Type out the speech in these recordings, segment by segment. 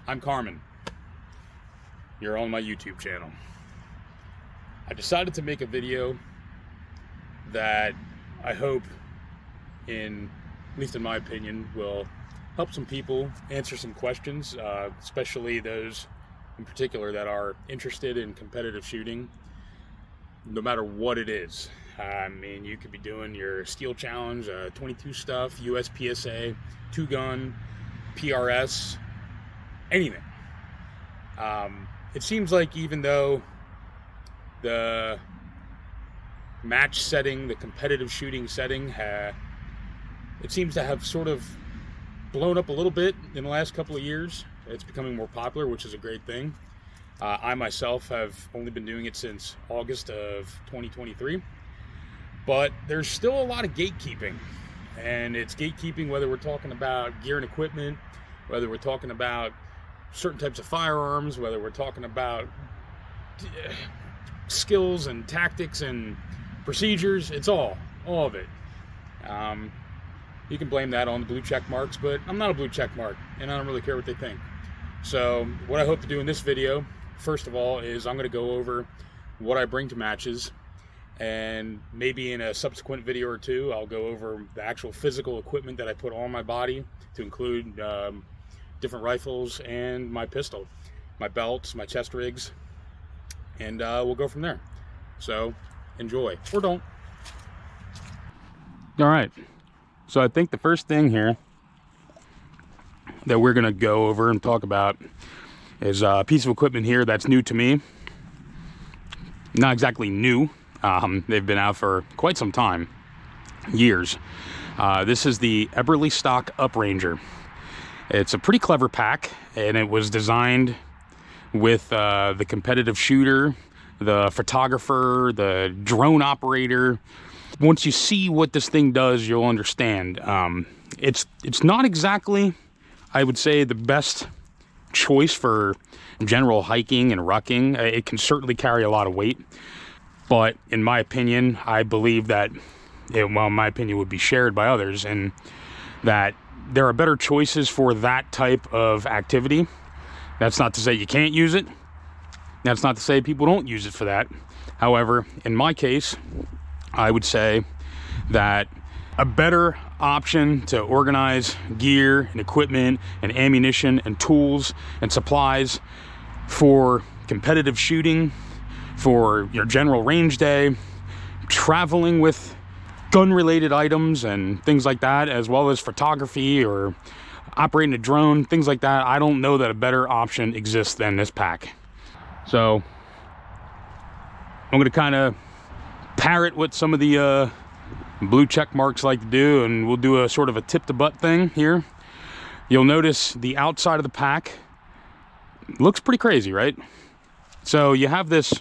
I'm Carmen. You're on my YouTube channel. I decided to make a video that I hope, at least in my opinion, will help some people answer some questions, especially those in particular that are interested in competitive shooting, no matter what it is. I mean, you could be doing your steel challenge, 22 stuff, USPSA, 2-gun, PRS, anything. It seems like even though the match setting, the competitive shooting setting, it seems to have sort of blown up a little bit in the last couple of years. It's becoming more popular, which is a great thing. I myself have only been doing it since August of 2023. But there's still a lot of gatekeeping, and it's gatekeeping whether we're talking about gear and equipment, whether we're talking about certain types of firearms, whether we're talking about skills and tactics and procedures. It's all of it. You can blame that on the blue check marks, but I'm not a blue check mark, and I don't really care what they think. So what I hope to do in this video, first of all, is I'm going to go over what I bring to matches. And maybe in a subsequent video or two, I'll go over the actual physical equipment that I put on my body, to include different rifles and my pistol, my belts, my chest rigs, and we'll go from there. So enjoy, or don't. All right, so I think the first thing here that we're gonna go over and talk about is a piece of equipment here that's new to me. Not exactly new. They've been out for quite some time, years. This is the Eberly Stock Upranger. It's a pretty clever pack, and it was designed with the competitive shooter, the photographer, the drone operator. Once you see what this thing does, you'll understand. It's not exactly, I would say, the best choice for general hiking and rucking. It can certainly carry a lot of weight. But in my opinion, I believe that, my opinion would be shared by others, and that there are better choices for that type of activity. That's not to say you can't use it. That's not to say people don't use it for that. However, in my case, I would say that a better option to organize gear and equipment and ammunition and tools and supplies for competitive shooting, for your general range day, traveling with gun-related items and things like that, as well as photography or operating a drone, things like that. I don't know that a better option exists than this pack. So I'm going to kind of parrot what some of the blue check marks like to do, and we'll do a sort of a tip-to-butt thing here. You'll notice the outside of the pack looks pretty crazy, right? So you have this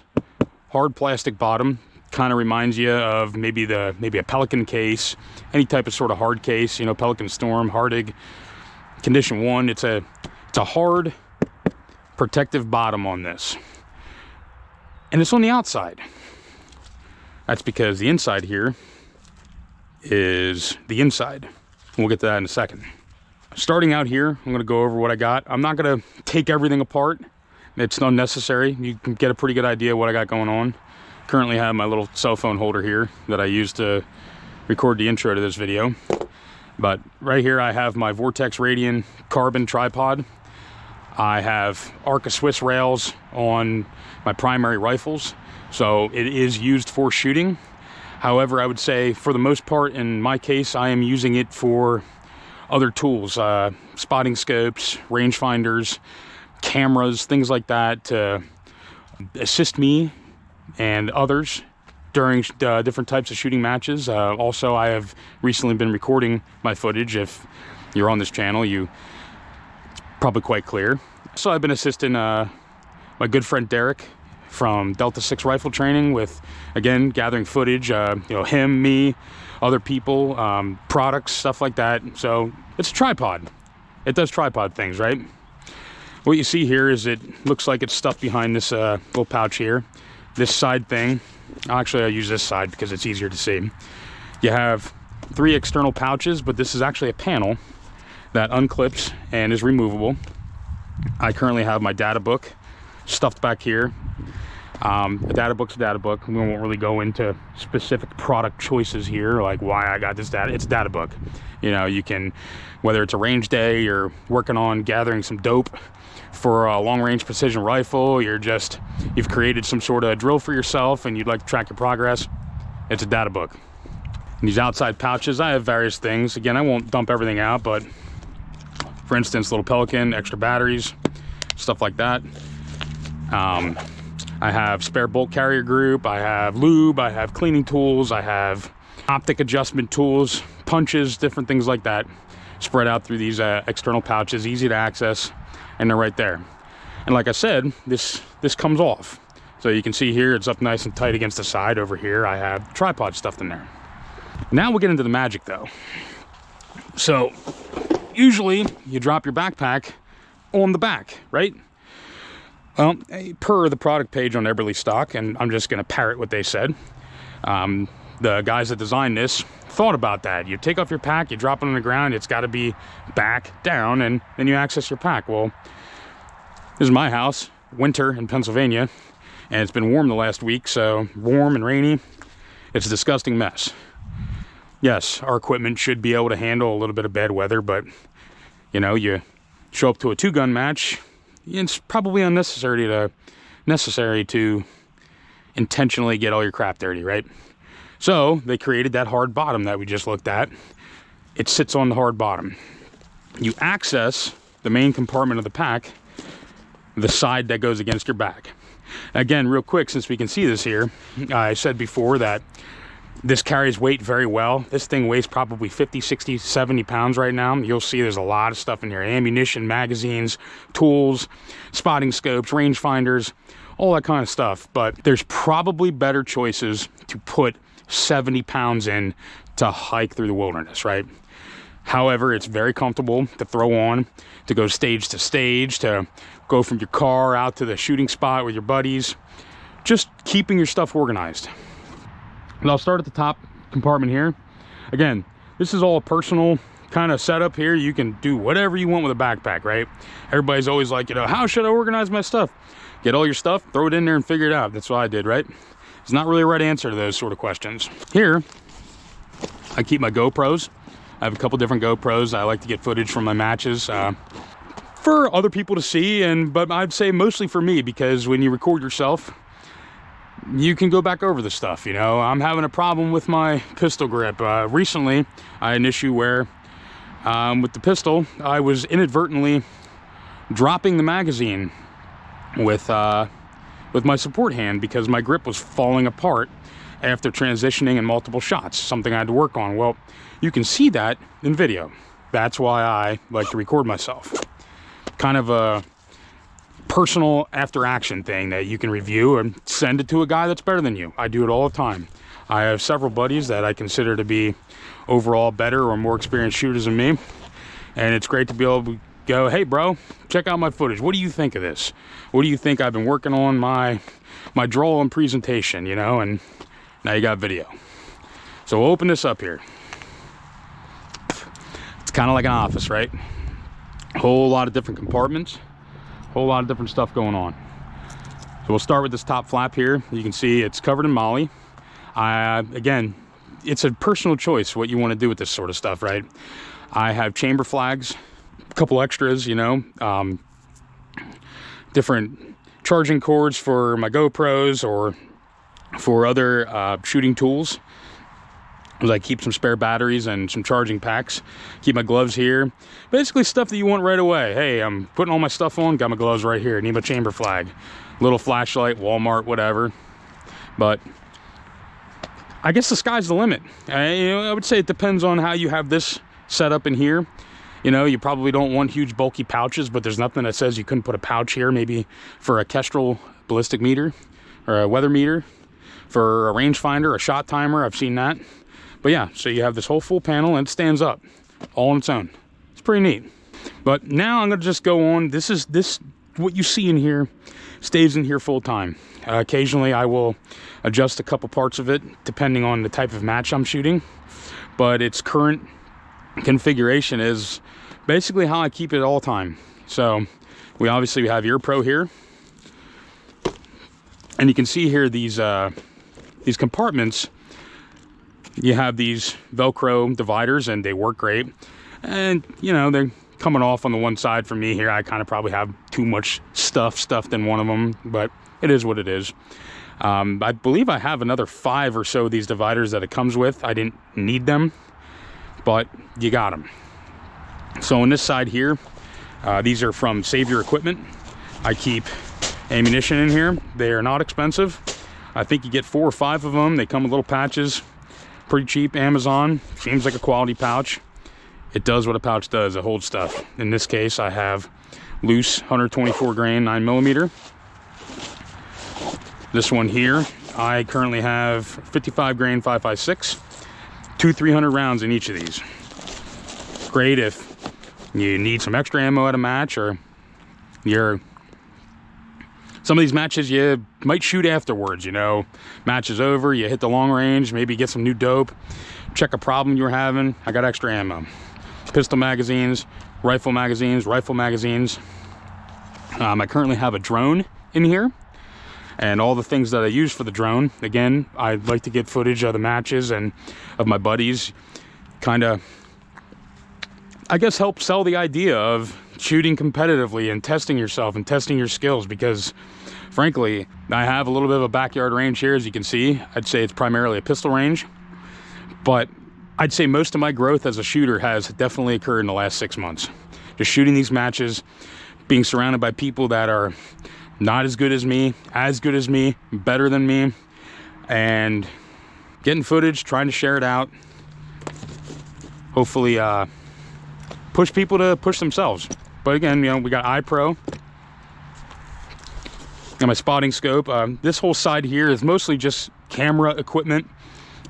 hard plastic bottom, kind of reminds you of maybe a Pelican case, any type of sort of hard case, you know, Pelican Storm, Hardig, Condition 1. It's a hard protective bottom on this. And it's on the outside. That's because the inside here is the inside. We'll get to that in a second. Starting out here, I'm going to go over what I got. I'm not going to take everything apart. It's unnecessary. You can get a pretty good idea of what I got going on. Currently have my little cell phone holder here that I use to record the intro to this video. But right here I have my Vortex Radian carbon tripod. I have Arca Swiss rails on my primary rifles, so it is used for shooting. However, I would say for the most part, in my case, I am using it for other tools, spotting scopes, rangefinders, cameras, things like that, to assist me and others during different types of shooting matches. Also, I have recently been recording my footage. If you're on this channel, it's probably quite clear. So I've been assisting my good friend Derek from Delta 6 Rifle Training with, again, gathering footage, him, me, other people, products, stuff like that. So it's a tripod. It does tripod things, right? What you see here is it looks like it's stuffed behind this little pouch here. This side thing, actually I'll use this side because it's easier to see. You have 3 external pouches, but this is actually a panel that unclips and is removable. I currently have my data book stuffed back here. A data book's a data book. We won't really go into specific product choices here, like why I got this data. It's a data book. You know, you can, whether it's a range day, you're working on gathering some dope for a long-range precision rifle, you've created some sort of drill for yourself and you'd like to track your progress, it's a data book. And these outside pouches, I have various things. Again, I won't dump everything out, but for instance, little Pelican, extra batteries, stuff like that. I have spare bolt carrier group, I have lube, I have cleaning tools, I have optic adjustment tools, punches, different things like that, spread out through these external pouches, easy to access, and they're right there. And like I said, this comes off. So you can see here, it's up nice and tight against the side. Over here, I have tripod stuffed in there. Now we'll get into the magic though. So usually you drop your backpack on the back, right? Well, per the product page on Eberly Stock, and I'm just gonna parrot what they said. The guys that designed this thought about that. You take off your pack, you drop it on the ground, it's gotta be back down, and then you access your pack. Well, this is my house, winter in Pennsylvania, and it's been warm the last week, so warm and rainy. It's a disgusting mess. Yes, our equipment should be able to handle a little bit of bad weather, but you know, you show up to a 2-gun match, it's probably necessary to intentionally get all your crap dirty, right? So they created that hard bottom that we just looked at. It sits on the hard bottom. You access the main compartment of the pack, the side that goes against your back. Again, real quick, since we can see this here, I said before that this carries weight very well. This thing weighs probably 50, 60, 70 pounds right now. You'll see there's a lot of stuff in here. Ammunition, magazines, tools, spotting scopes, rangefinders, all that kind of stuff. But there's probably better choices to put 70 pounds in to hike through the wilderness, right? However, it's very comfortable to throw on, to go stage to stage, to go from your car out to the shooting spot with your buddies. Just keeping your stuff organized. And I'll start at the top compartment here. Again, this is all a personal kind of setup here. You can do whatever you want with a backpack, right? Everybody's always like, you know, how should I organize my stuff? Get all your stuff, throw it in there and figure it out. That's what I did, right? It's not really a right answer to those sort of questions. Here, I keep my GoPros. I have a couple different GoPros. I like to get footage from my matches for other people to see, but I'd say mostly for me, because when you record yourself, you can go back over the stuff. You know, I'm having a problem with my pistol grip. Recently, I had an issue where with the pistol, I was inadvertently dropping the magazine with my support hand because my grip was falling apart after transitioning in multiple shots, something I had to work on. Well, you can see that in video. That's why I like to record myself. Kind of a personal after action thing that you can review and send it to a guy that's better than you. I do it all the time. I have several buddies that I consider to be overall better or more experienced shooters than me, and it's great to be able to go, hey bro, check out my footage. What do you think of this? What do you think? I've been working on my draw and presentation, you know, and now you got video. So we'll open this up here. It's kind of like an office, right? A whole lot of different compartments, a whole lot of different stuff going on. So we'll start with this top flap here. You can see it's covered in moly. Again, it's a personal choice what you want to do with this sort of stuff, right? I have chamber flags, a couple extras, you know, different charging cords for my GoPros or for other shooting tools. I keep some spare batteries and some charging packs. Keep my gloves here. Basically stuff that you want right away. Hey, I'm putting all my stuff on, got my gloves right here. Need my chamber flag. Little flashlight, Walmart, whatever. But I guess the sky's the limit. I would say it depends on how you have this set up in here. You know, you probably don't want huge bulky pouches, but there's nothing that says you couldn't put a pouch here, maybe for a Kestrel ballistic meter or a weather meter, for a rangefinder, a shot timer. I've seen that. But yeah, so you have this whole full panel and it stands up all on its own. It's pretty neat. But now I'm gonna just go on. What you see in here stays in here full time. Occasionally I will adjust a couple parts of it depending on the type of match I'm shooting. But its current configuration is basically how I keep it all time. So We obviously have Ear Pro here. And you can see here these compartments. You have these Velcro dividers and they work great. And, you know, they're coming off on the one side for me here. I kind of probably have too much stuff stuffed in one of them, but it is what it is. I believe I have another 5 or so of these dividers that it comes with. I didn't need them, but you got them. So on this side here, these are from Save Your Equipment. I keep ammunition in here. They are not expensive. I think you get 4 or 5 of them. They come with little patches. Pretty cheap. Amazon. Seems like a quality pouch. It does what a pouch does. It holds stuff. In this case, I have loose 124 grain 9mm. This one here, I currently have 55 grain 5.56, 2 300 rounds in each of these. Great if you need some extra ammo at a match, or some of these matches you might shoot afterwards, you know. Match is over, you hit the long range, maybe get some new dope, check a problem you're having. I got extra ammo. Pistol magazines, rifle magazines, I currently have a drone in here. And all the things that I use for the drone. Again, I like to get footage of the matches and of my buddies. Kind of, I guess, help sell the idea of shooting competitively and testing yourself and testing your skills. Because, frankly, I have a little bit of a backyard range here, as you can see. I'd say it's primarily a pistol range. But I'd say most of my growth as a shooter has definitely occurred in the last 6 months. Just shooting these matches, being surrounded by people that are not as good as me, better than me, and getting footage, trying to share it out. Hopefully push people to push themselves. But again, you know, we got iPro and my spotting scope. This whole side here is mostly just camera equipment,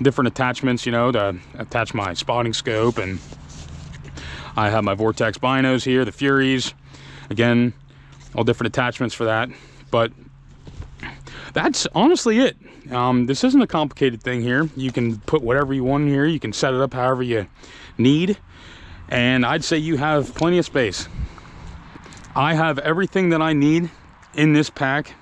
different attachments, you know, to attach my spotting scope. And I have my Vortex binos here, the Furies. Again, all different attachments for that. But that's honestly it. This isn't a complicated thing here. You can put whatever you want in here. You can set it up however you need. And I'd say you have plenty of space. I have everything that I need in this pack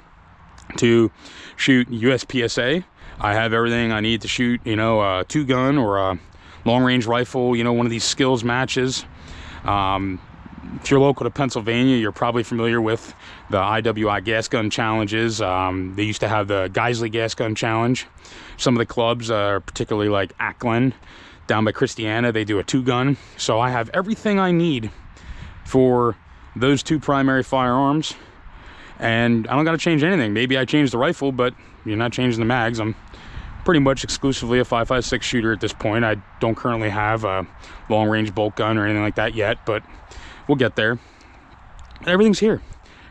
to shoot USPSA. I have everything I need to shoot, you know, a 2-gun or a long-range rifle, you know, one of these skills matches. If you're local to Pennsylvania, you're probably familiar with the IWI gas gun challenges. They used to have the Geisley gas gun challenge. Some of the clubs, particularly like Ackland, down by Christiana, they do a 2-gun. So I have everything I need for those 2 primary firearms. And I don't got to change anything. Maybe I change the rifle, but you're not changing the mags. I'm pretty much exclusively a 5.56 shooter at this point. I don't currently have a long-range bolt gun or anything like that yet, but we'll get there. Everything's here.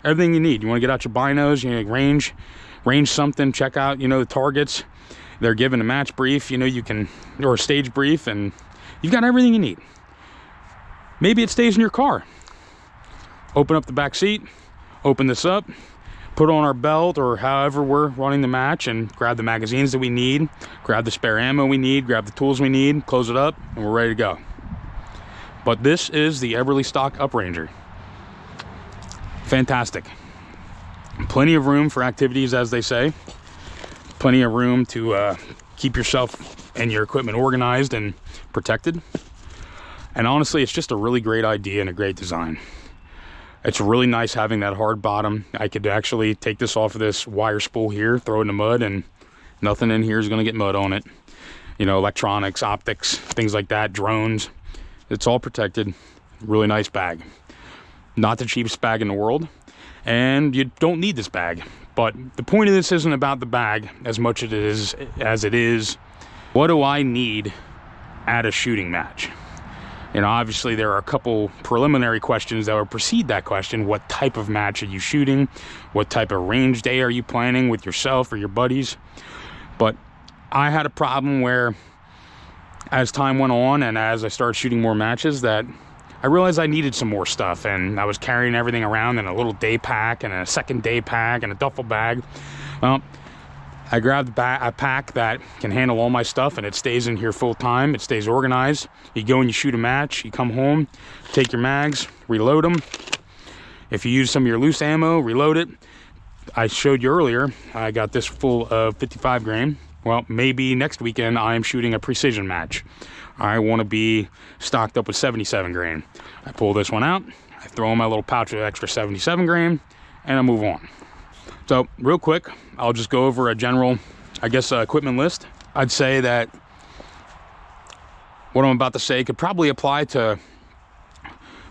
Everything you need. You want to get out your binos, you know, range something, check out, you know, the targets. They're given a match brief, you know, you can, or a stage brief, and you've got everything you need. Maybe it stays in your car. Open up the back seat, open this up, put on our belt or however we're running the match, and grab the magazines that we need, grab the spare ammo we need, grab the tools we need, close it up, and we're ready to go. But this is the Eberly Stock Upranger. Fantastic. Plenty of room for activities, as they say. Plenty of room to keep yourself and your equipment organized and protected. And honestly, it's just a really great idea and a great design. It's really nice having that hard bottom. I could actually take this off of this wire spool here, throw it in the mud, and nothing in here is going to get mud on it. You know, electronics, optics, things like that, drones. It's all protected. Really nice bag. Not the cheapest bag in the world, and you don't need this bag. But the point of this isn't about the bag as much as it is what do I need at a shooting match. You know, obviously there are a couple preliminary questions that will precede that question. What type of match are you shooting? What type of range day are you planning with yourself or your buddies? But I had a problem where, as time went on and as I started shooting more matches, that I realized I needed some more stuff, and I was carrying everything around in a little day pack and a second day pack and a duffel bag. Well, I grabbed a pack that can handle all my stuff, and it stays in here full time. It stays organized. You go and you shoot a match, you come home, take your mags, reload them. If you use some of your loose ammo, reload it. I showed you earlier, I got this full of 55 grain. Well, maybe next weekend I am shooting a precision match. I want to be stocked up with 77 grain. I pull this one out, I throw in my little pouch of extra 77 grain, and I move on. So real quick, I'll just go over a general, I guess, equipment list. I'd say that what I'm about to say could probably apply to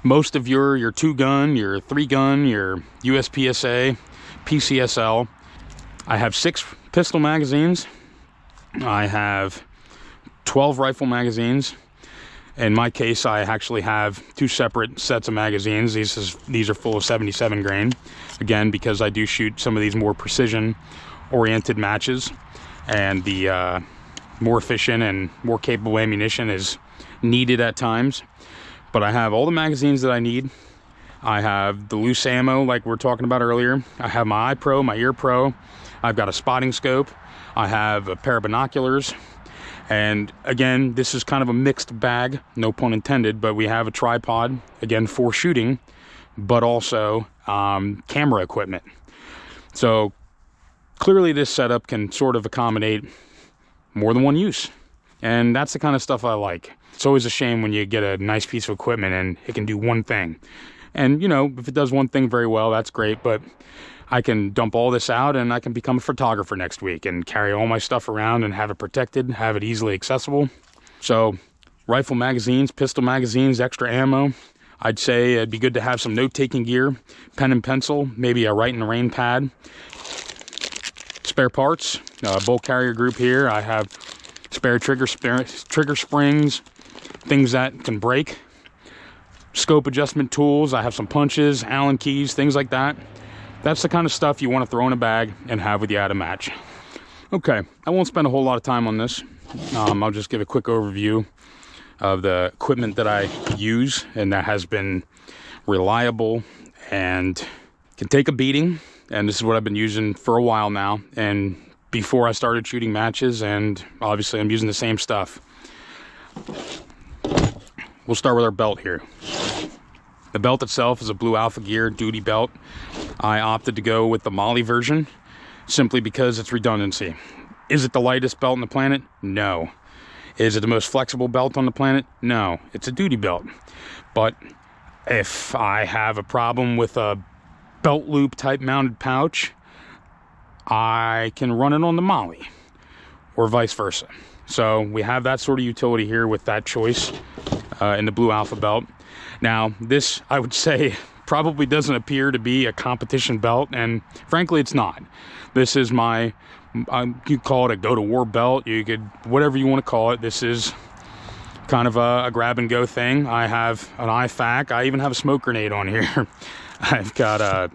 most of your 2-gun, your 3-gun, your USPSA, PCSL. I have 6 pistol magazines. I have 12 rifle magazines. In my case, I actually have 2 separate sets of magazines. These are full of 77 grain. Again, because I do shoot some of these more precision-oriented matches, and the more efficient and more capable ammunition is needed at times. But I have all the magazines that I need. I have the loose ammo like we were talking about earlier. I have my eye pro, my ear pro. I've got a spotting scope. I have a pair of binoculars. And again, this is kind of a mixed bag, no pun intended, but we have a tripod, again, for shooting, but also camera equipment. So clearly this setup can sort of accommodate more than one use. And that's the kind of stuff I like. It's always a shame when you get a nice piece of equipment and it can do one thing. And, you know, if it does one thing very well, that's great. But I can dump all this out and I can become a photographer next week and carry all my stuff around and have it protected, have it easily accessible. So rifle magazines, pistol magazines, extra ammo. I'd say it'd be good to have some note-taking gear, pen and pencil, maybe a Write in the Rain pad. Spare parts, bolt carrier group here. I have spare trigger springs, things that can break. Scope adjustment tools. I have some punches, Allen keys, things like that. That's the kind of stuff you want to throw in a bag and have with you at a match. Okay, I won't spend a whole lot of time on this. I'll just give a quick overview of the equipment that I use, and that has been reliable and can take a beating. And this is what I've been using for a while now, and before I started shooting matches, and obviously I'm using the same stuff. We'll start with our belt here. The belt itself is a Blue Alpha Gear duty belt. I opted to go with the Molly version simply because it's redundancy. Is it the lightest belt on the planet? No. Is it the most flexible belt on the planet? No. It's a duty belt. But if I have a problem with a belt loop type mounted pouch, I can run it on the Molly, or vice versa. So we have that sort of utility here with that choice in the Blue Alpha belt. Now, this, I would say, probably doesn't appear to be a competition belt, and frankly, it's not. This is my, you call it a go-to-war belt, you could, whatever you want to call it. This is kind of a grab-and-go thing. I have an IFAK. I even have a smoke grenade on here. I've got a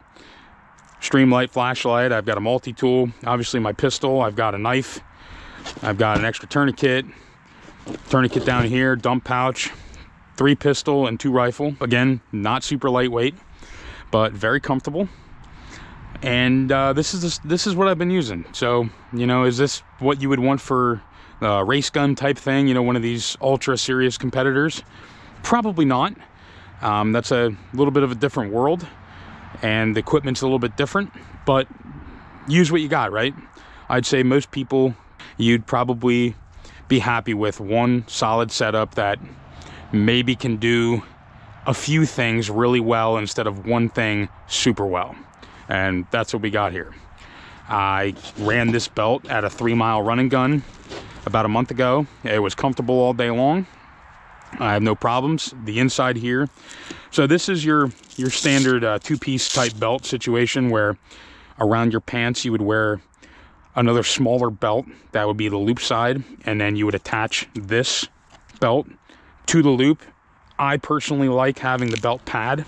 Streamlight flashlight. I've got a multi-tool. Obviously, my pistol. I've got a knife. I've got an extra tourniquet. Tourniquet down here, dump pouch. 3 pistol and 2 rifle. Again, not super lightweight, but very comfortable. And this is what I've been using. So, you know, is this what you would want for a race gun type thing? You know, one of these ultra serious competitors? Probably not. That's a little bit of a different world, and the equipment's a little bit different. But use what you got, right? I'd say most people, you'd probably be happy with one solid setup that maybe can do a few things really well instead of one thing super well. And that's what we got here. I ran this belt at a 3-mile running gun about a month ago. It was comfortable all day long. I have no problems. The inside here. So this is your standard two-piece type belt situation where around your pants you would wear another smaller belt. That would be the loop side. And then you would attach this belt to the loop. I personally like having the belt pad.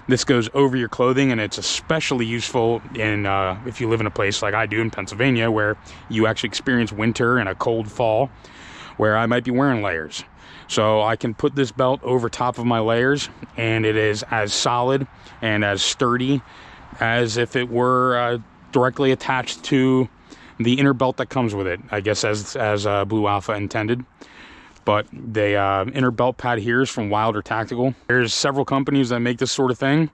This goes over your clothing, and it's especially useful in if you live in a place like I do in Pennsylvania, where you actually experience winter and a cold fall, where I might be wearing layers. So I can put this belt over top of my layers, and it is as solid and as sturdy as if it were directly attached to the inner belt that comes with it, I guess as Blue Alpha intended. But the inner belt pad here is from Wilder Tactical. There's several companies that make this sort of thing.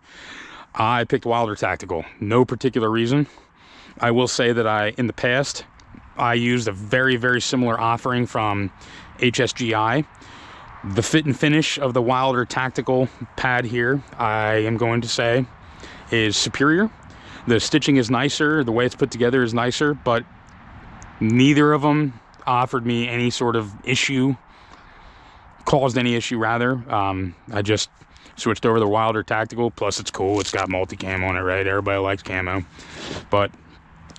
I picked Wilder Tactical. No particular reason. I will say that in the past, I used a very, very similar offering from HSGI. The fit and finish of the Wilder Tactical pad here, I am going to say, is superior. The stitching is nicer, the way it's put together is nicer, but neither of them offered me any sort of issue, caused any issue rather. I just switched over to the Wilder Tactical, plus it's cool, it's got multi-cam on it, right? Everybody likes camo. But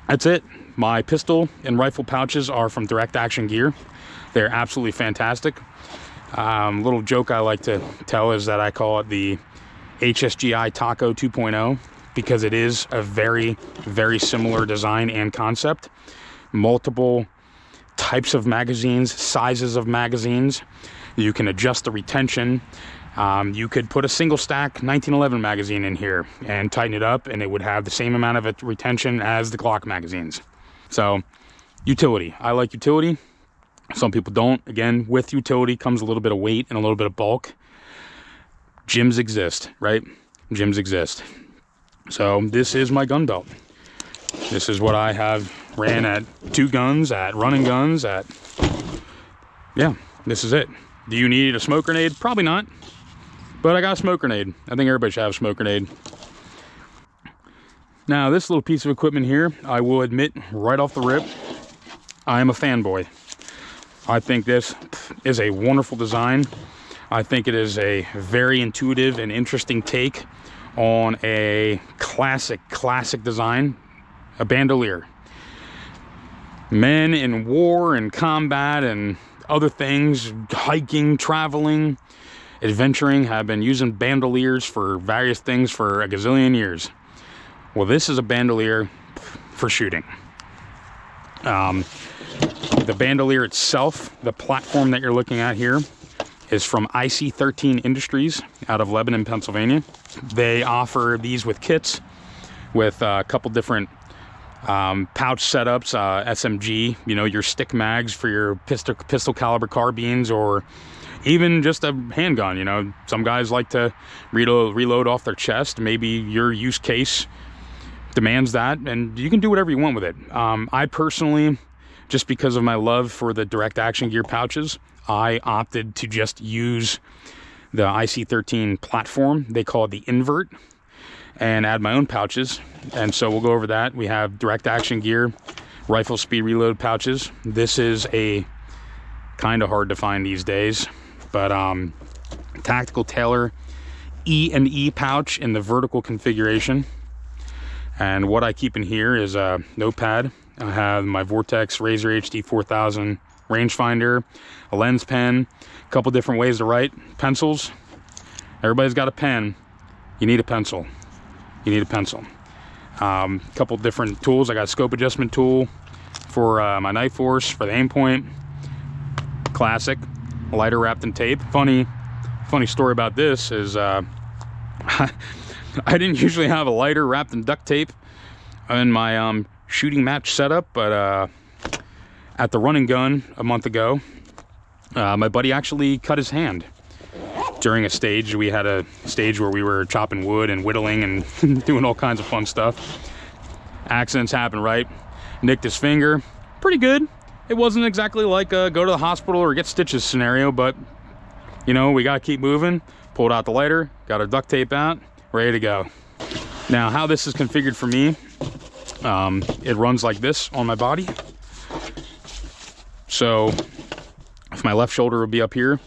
that's it. My pistol and rifle pouches are from Direct Action Gear. They're absolutely fantastic. Little joke I like to tell is that I call it the HSGI Taco 2.0 because it is a very, very similar design and concept. Multiple types of magazines, sizes of magazines. You can adjust the retention. You could put a single stack 1911 magazine in here and tighten it up, and it would have the same amount of retention as the Glock magazines. So, utility. I like utility. Some people don't. Again, with utility comes a little bit of weight and a little bit of bulk. Gyms exist, right? Gyms exist. So this is my gun belt. This is what I have ran at 2 guns, at running guns, at... Yeah, this is it. Do you need a smoke grenade? Probably not. But I got a smoke grenade. I think everybody should have a smoke grenade. Now, this little piece of equipment here, I will admit right off the rip, I am a fanboy. I think this is a wonderful design. I think it is a very intuitive and interesting take on a classic design, a bandolier. Men in war and combat and other things, hiking, traveling, adventuring, have been using bandoliers for various things for a gazillion years. Well, this is a bandolier for shooting. The bandolier itself, the platform that you're looking at here, is from IC13 Industries out of Lebanon, Pennsylvania. They offer these with kits with a couple different pouch setups, SMG, you know, your stick mags for your pistol caliber carbines, or even just a handgun. You know, some guys like to reload off their chest. Maybe your use case demands that, and you can do whatever you want with it. I personally, just because of my love for the Direct Action Gear pouches, I opted to just use the IC13 platform. They call it the invert, and add my own pouches. And so we'll go over that. We have Direct Action Gear rifle speed reload pouches. This is a kind of hard to find these days, but Tactical Tailor E&E pouch in the vertical configuration. And what I keep in here is a notepad. I have my Vortex Razor HD 4000 rangefinder, a lens pen, a couple different ways to write, pencils. Everybody's got a pen. You need a pencil. You need a pencil. A couple different tools. I got a scope adjustment tool for my knife force, for the aim point. Classic. A lighter wrapped in tape. Funny story about this is I didn't usually have a lighter wrapped in duct tape in my shooting match setup, but at the running gun a month ago, my buddy actually cut his hand during a stage. We had a stage where we were chopping wood and whittling and doing all kinds of fun stuff. Accidents happen, right? Nicked his finger. Pretty good. It wasn't exactly like a go to the hospital or get stitches scenario, but you know, we gotta keep moving. Pulled out the lighter, got our duct tape out, ready to go. Now, how this is configured for me, it runs like this on my body. So if my left shoulder will be up here,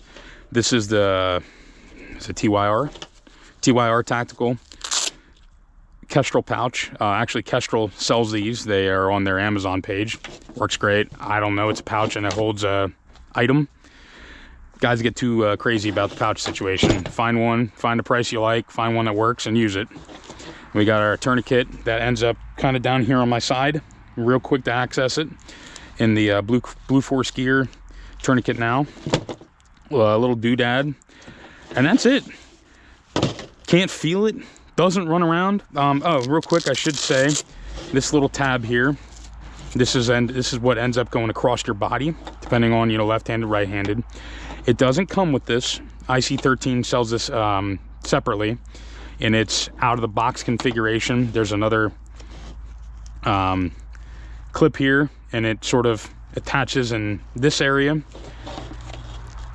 this is it's a TYR Tactical Kestrel pouch. Actually, Kestrel sells these. They are on their Amazon page. Works great. I don't know, it's a pouch and it holds a item. Guys get too crazy about the pouch situation. Find one, find a price you like, find one that works and use it. We got our tourniquet that ends up kind of down here on my side. Real quick to access it in the Blue Force Gear tourniquet now. A little doodad. And that's it. Can't feel it. Doesn't run around. Oh, real quick, I should say, this little tab here, this is what ends up going across your body, depending on, you know, left-handed, right-handed. It doesn't come with this. IC13 sells this separately. in its out-of-the-box configuration. There's another clip here, and it sort of attaches in this area.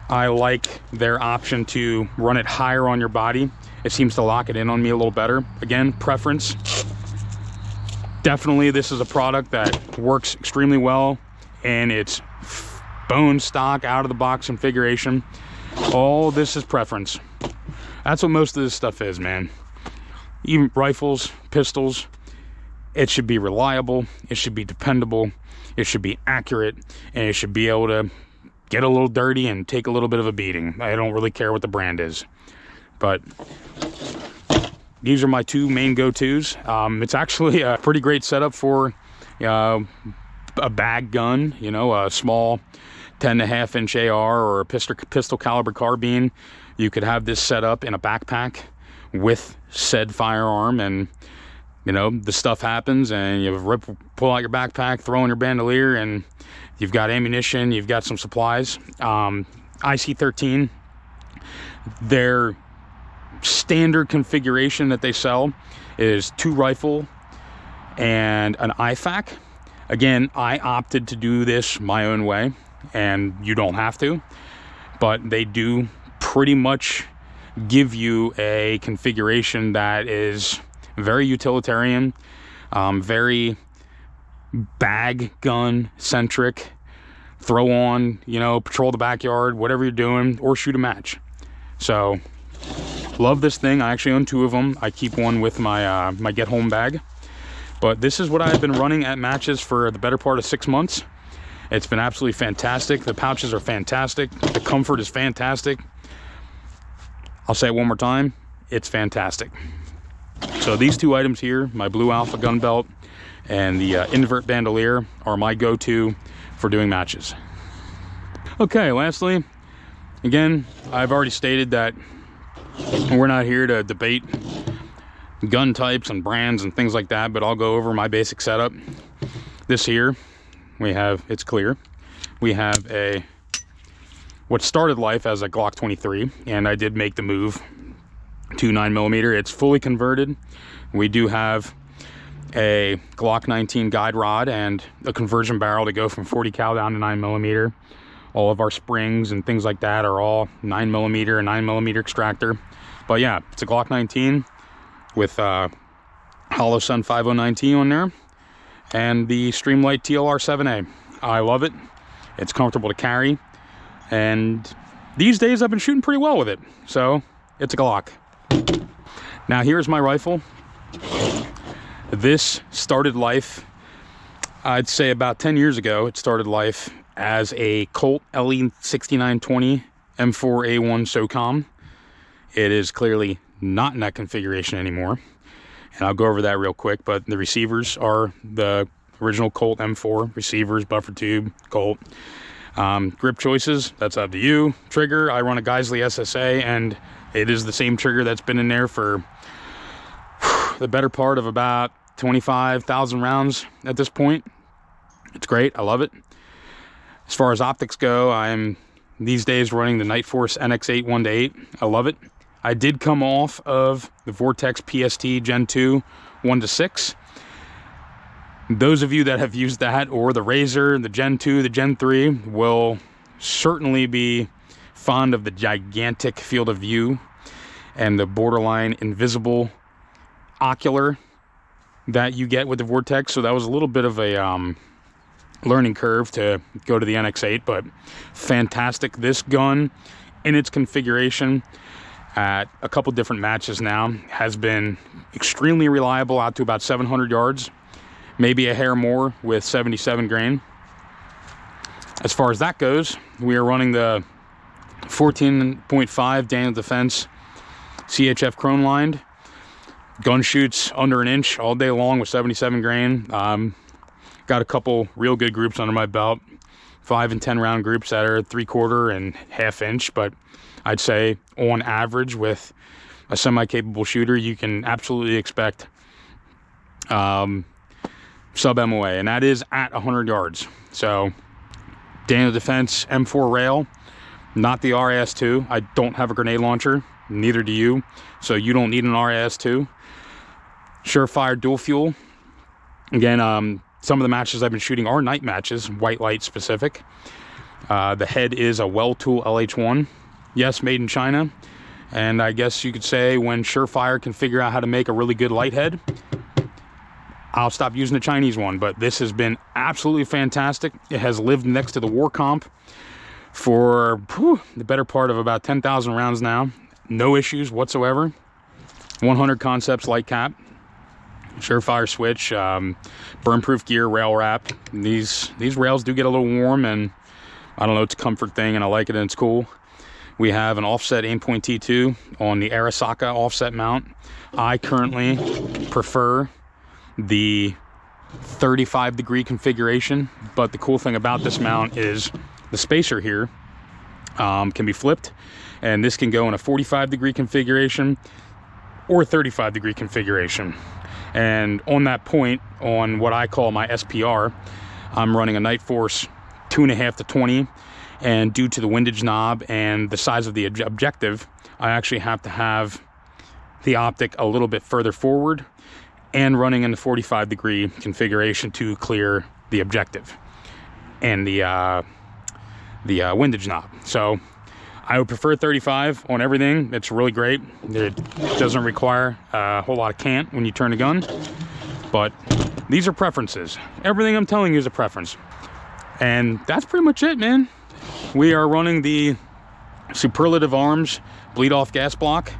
I like their option to run it higher on your body. It seems to lock it in on me a little better. Again, preference. Definitely, this is a product that works extremely well, and it's bone stock, out-of-the-box configuration. All this is preference. That's what most of this stuff is, man. Even rifles, pistols, it should be reliable, it should be dependable, it should be accurate, and it should be able to get a little dirty and take a little bit of a beating. I don't really care what the brand is. But these are my two main go-tos. It's actually a pretty great setup for a bag gun, you know, a small 10.5 inch AR or a pistol caliber carbine. You could have this set up in a backpack with said firearm, and you know, the stuff happens and you pull out your backpack, throw in your bandolier, and you've got ammunition, you've got some supplies. IC-13, their standard configuration that they sell is 2 rifle and an IFAK. Again, I opted to do this my own way, and you don't have to, but they do pretty much give you a configuration that is very utilitarian, very bag gun centric. Throw on, you know, patrol the backyard, whatever you're doing, or shoot a match. So love this thing. I actually own 2 of them. I keep one with my my get home bag, but this is what I've been running at matches for the better part of 6 months. It's been absolutely fantastic. The pouches are fantastic, the comfort is fantastic. I'll say it one more time, it's fantastic. So these 2 items here, my Blue Alpha gun belt and the invert bandolier, are my go-to for doing matches. Okay, lastly, again, I've already stated that we're not here to debate gun types and brands and things like that, but I'll go over my basic setup. This here, we have, it's clear, we have a what started life as a Glock 23, and I did make the move to 9mm. It's fully converted. We do have a Glock 19 guide rod and a conversion barrel to go from 40 cal down to 9mm. All of our springs and things like that are all 9mm and 9mm extractor. But yeah, it's a Glock 19 with Hollow Sun 509T on there and the Streamlight TLR 7A. I love it. It's comfortable to carry, and these days I've been shooting pretty well with it. So it's a Glock. Now here's my rifle. This started life, I'd say about 10 years ago. It started life as a Colt LE6920 M4A1 SOCOM. It is clearly not in that configuration anymore, and I'll go over that real quick. But the receivers are the original Colt M4 receivers, buffer tube, Colt. Grip choices, that's up to you. Trigger, I run a Geisley SSA, and it is the same trigger that's been in there for the better part of about 25,000 rounds at this point. It's great, I love it. As far as optics go, I'm these days running the Night Force NX8 1:8. I love it. I did come off of the Vortex PST Gen 2 1:6. Those of you that have used that, or the Razor, the Gen 2, the Gen 3, will certainly be fond of the gigantic field of view and the borderline invisible ocular that you get with the Vortex. So that was a little bit of a learning curve to go to the NX8, but fantastic. This gun in its configuration at a couple different matches now has been extremely reliable out to about 700 yards, maybe a hair more with 77 grain. As far as that goes, we are running the 14.5 Daniel Defense CHF chrome lined. Gun shoots under an inch all day long with 77 grain. Got a couple real good groups under my belt, 5 and 10 round groups that are 3/4 and 1/2 inch, but I'd say on average with a semi-capable shooter, you can absolutely expect sub MOA, and that is at 100 yards. So Daniel Defense M4 rail, not the RAS2. I don't have a grenade launcher. neither do you, so you don't need an RAS2. Surefire dual fuel. Again, some of the matches I've been shooting are night matches, white light specific. The head is a Well-Tool LH1. Yes, made in China. And I guess you could say when Surefire can figure out how to make a really good light head, I'll stop using the Chinese one. But this has been absolutely fantastic. It has lived next to the War Comp for the better part of about 10,000 rounds now. No issues whatsoever. 100 Concepts light cap. Surefire switch, burn-proof gear, rail wrap. These rails do get a little warm, and I don't know, it's a comfort thing, and I like it, and it's cool. We have an offset aimpoint T2 on the Arasaka offset mount. I currently prefer the 35-degree configuration, but the cool thing about this mount is the spacer here can be flipped, and this can go in a 45-degree configuration or 35-degree configuration. And on that point, on what I call my SPR, I'm running a Night Force 2.5 to 20, and due to the windage knob and the size of the objective, I actually have to have the optic a little bit further forward and running in the 45-degree configuration to clear the objective and the windage knob. So I would prefer 35 on everything. It's really great. It doesn't require a whole lot of cant when you turn the gun, but these are preferences. Everything I'm telling you is a preference. And that's pretty much it, man. We are running the Superlative Arms bleed-off gas block.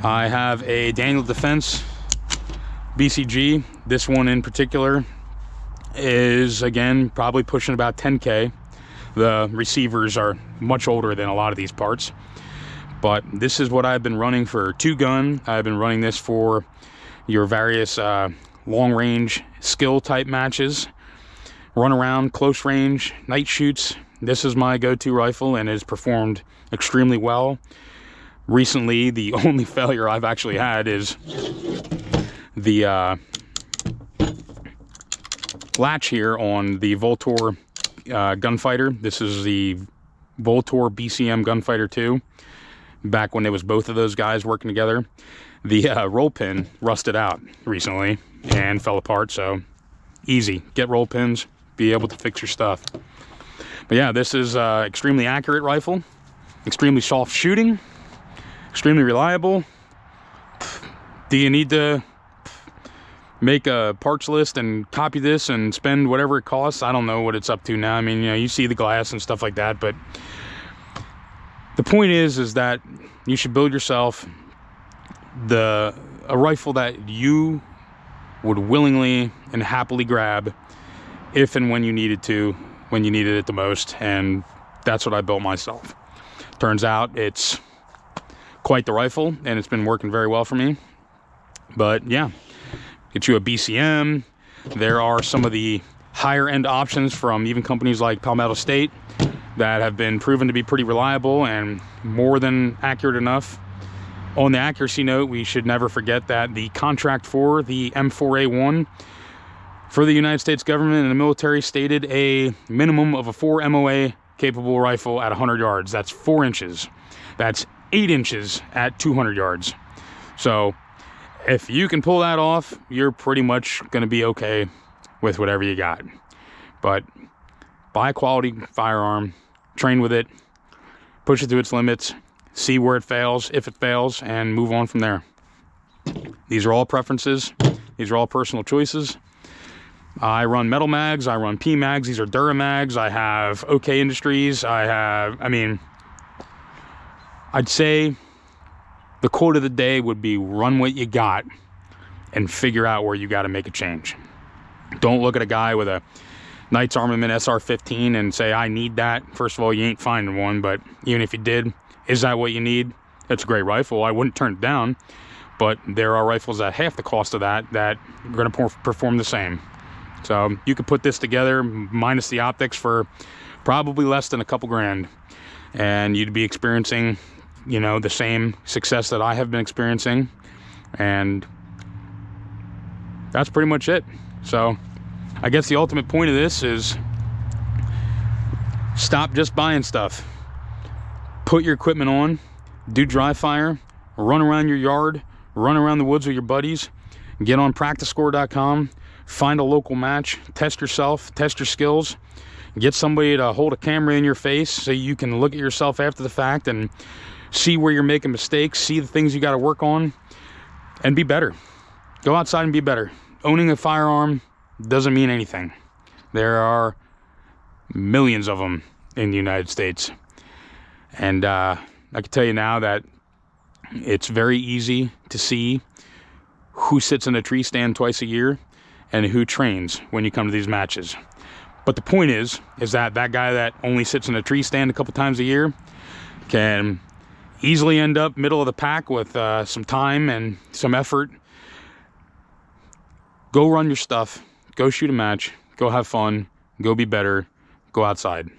I have a Daniel Defense BCG. This one in particular is, again, probably pushing about 10K. The receivers are much older than a lot of these parts, but this is what I've been running for 2-gun. I've been running this for your various long-range skill type matches, run around, close range, night shoots. This is my go-to rifle and has performed extremely well. Recently, the only failure I've actually had is the latch here on the Voltor Gunfighter. This is the Voltor BCM Gunfighter 2, back when it was both of those guys working together. The roll pin rusted out recently and fell apart, so easy. Get roll pins, be able to fix your stuff. But yeah, this is extremely accurate rifle, extremely soft shooting, extremely reliable. Do you need to make a parts list and copy this and spend whatever it costs? I don't know what it's up to now. I mean, you know, you see the glass and stuff like that, but the point is that you should build yourself a rifle that you would willingly and happily grab if and when you needed to, when you needed it the most. And that's what I built myself. Turns out it's quite the rifle, and it's been working very well for me. But yeah, get you a BCM. There are some of the higher end options from even companies like Palmetto State that have been proven to be pretty reliable and more than accurate enough. On the accuracy note, we should never forget that the contract for the M4A1 for the United States government and the military stated a minimum of a 4 MOA capable rifle at 100 yards. That's 4 inches. That's 8 inches at 200 yards. So if you can pull that off, you're pretty much going to be okay with whatever you got. But buy a quality firearm, train with it, push it to its limits, see where it fails, if it fails, and move on from there. These are all preferences. These are all personal choices. I run metal mags. I run P mags. These are Duramags. I have OK Industries. I mean, I'd say the quote of the day would be run what you got and figure out where you got to make a change. Don't look at a guy with a Knights Armament SR-15 and say, I need that. First of all, you ain't finding one, but even if you did, is that what you need? It's a great rifle. I wouldn't turn it down, but there are rifles at half the cost of that are going to perform the same. So you could put this together minus the optics for probably less than a couple grand, and you'd be experiencing, you know, the same success that I have been experiencing. And that's pretty much it. So I guess the ultimate point of this is stop just buying stuff. Put your equipment on, do dry fire, run around your yard, run around the woods with your buddies, get on practicescore.com, find a local match, test yourself, test your skills, get somebody to hold a camera in your face so you can look at yourself after the fact and see where you're making mistakes, see the things you got to work on, and be better. Go outside and be better. Owning a firearm doesn't mean anything. There are millions of them in the United States. And I can tell you now that it's very easy to see who sits in a tree stand twice a year and who trains when you come to these matches. But the point is that that guy that only sits in a tree stand a couple times a year can easily end up middle of the pack with some time and some effort. Go run your stuff. Go shoot a match. Go have fun. Go be better. Go outside.